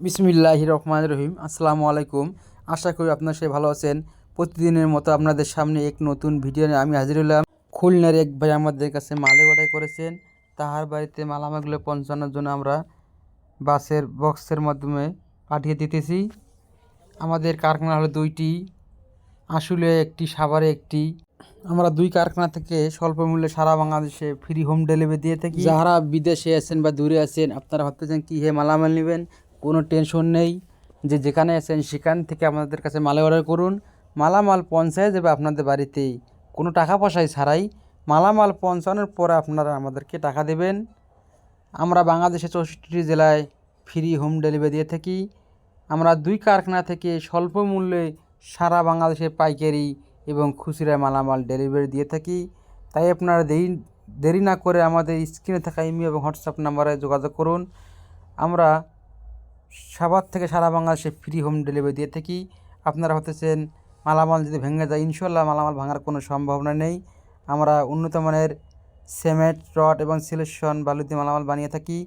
বিসমিল্লাহির রহমানির রহিম। আসসালামু আলাইকুম। আশা করি আপনারা সবাই ভালো আছেন। প্রতিদিনের মতো আপনাদের সামনে এক নতুন ভিডিও নিয়ে আমি হাজির হলাম। খুলনার এক ভাই আমাদের কাছে মালে অর্ডার করেছেন। তাহার বাড়িতে মালামালগুলো পৌঁছানোর জন্য আমরা বাসের বক্সের মাধ্যমে পাঠিয়ে দিতেছি। আমাদের কারখানা হলো দুইটি, আসলে একটি, সাভারে একটি। আমরা দুই কারখানা থেকে স্বল্প মূল্যে সারা বাংলাদেশে ফ্রি হোম ডেলিভারি দিয়ে থাকি। যারা বিদেশে আছেন বা দূরে আছেন, আপনারা ভাবতেছেন কী হে মালামাল নেবেন, কোনো টেনশন নেই। যেখানে আছেন সেখান থেকে আমাদের কাছে মালে অর্ডার করুন। মালামাল পৌঁছায় যাবে আপনাদের বাড়িতেই, কোনো টাকা পয়সাই ছাড়াই। মালামাল পৌঁছানোর পরে আপনারা আমাদেরকে টাকা দেবেন। আমরা বাংলাদেশের 64টি জেলায় ফ্রি হোম ডেলিভারি দিয়ে থাকি। আমরা দুই কারখানা থেকে স্বল্প মূল্যে সারা বাংলাদেশে পাইকারি এবং খুচরা মালামাল ডেলিভারি দিয়ে থাকি। তাই আপনারা দেরি না করে আমাদের স্ক্রিনে থাকা ইমেল এবং হোয়াটসঅ্যাপ নাম্বারে যোগাযোগ করুন। আমরা সাভার থেকে সারা বাংলাদেশে ফ্রি হোম ডেলিভারি দিয়ে থাকি। আপনারা হতেছেন মালামাল যদি ভেঙে যায়, ইনশাল্লাহ মালামাল ভাঙার কোনো সম্ভাবনা নেই। আমরা উন্নত মানের সিমেন্ট, রড এবং সিলেকশন বালু দিয়ে মালামাল বানিয়ে থাকি।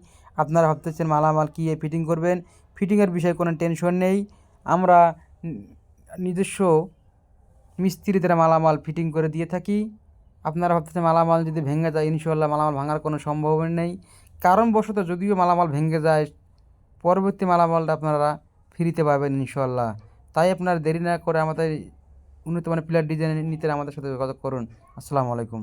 আপনারা ভাবতেছেন মালামাল কী ফিটিং করবেন, ফিটিংয়ের বিষয়ে কোনো টেনশন নেই। আমরা নিজস্ব মিস্ত্রি দ্বারা মালামাল ফিটিং করে দিয়ে থাকি। আপনারা ভাবতেছেন মালামাল যদি ভেঙে যায়, ইনশাল্লাহ মালামাল ভাঙার কোনো সম্ভাবনা নেই। কারণবশত যদিও মালামাল ভেঙে যায়, পরবর্তী মালামালটা আপনারা ফ্রিতে পাবেন ইনশাল্লাহ। তাই আপনারা দেরি না করে আমাদের উন্নত মানের পিলার ডিজাইন নিতে আমাদের সাথে যোগাযোগ করুন। আসসালামু আলাইকুম।